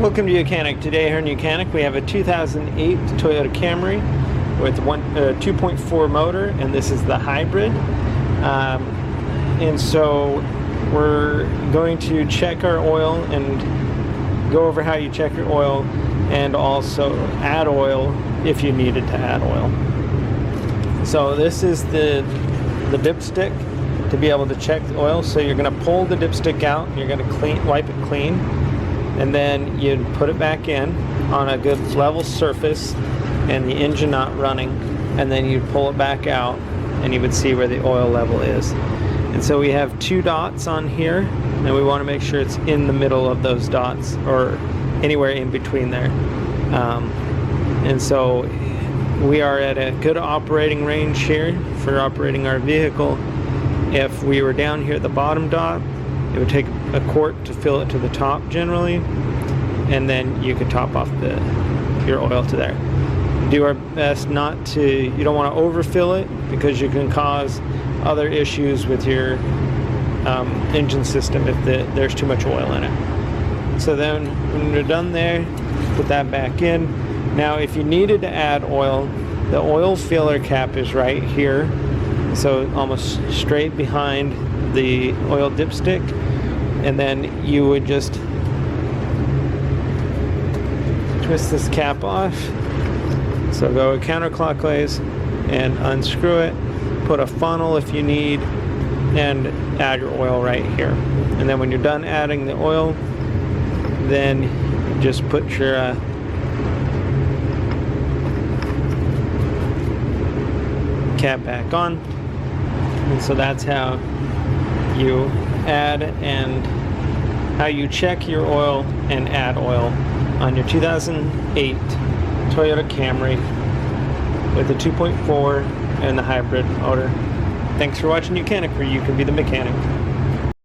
Welcome to YOUCANIC. Today here in YOUCANIC we have a 2008 Toyota Camry with 2.4 motor, and this is the hybrid. And so we're going to check our oil and go over how you check your oil, and also add oil if you needed to add oil. So this is the dipstick to be able to check the oil. So you're going to pull the dipstick out, you're going to wipe it clean, and then you put it back in on a good level surface and the engine not running, and then you pull it back out and you would see where the oil level is. And so we have 2 dots on here, and we want to make sure it's in the middle of those dots or anywhere in between there. And so we are at a good operating range here for operating our vehicle. If we were down here at the bottom dot, it would take a quart to fill it to the top generally, and then you could top off your oil to there. Do our best not to, you don't want to overfill it because you can cause other issues with your engine system if there's too much oil in it. So then when you're done there, put that back in. Now if you needed to add oil, the oil filler cap is right here, so almost straight behind the oil dipstick, and then you would just twist this cap off. So go counterclockwise and unscrew it, put a funnel if you need, and add your oil right here. And then when you're done adding the oil, then just put your cap back on. And so that's how you add and how you check your oil and add oil on your 2008 Toyota Camry with the 2.4 and the hybrid motor. Thanks for watching YOUCANIC, where you can be the mechanic.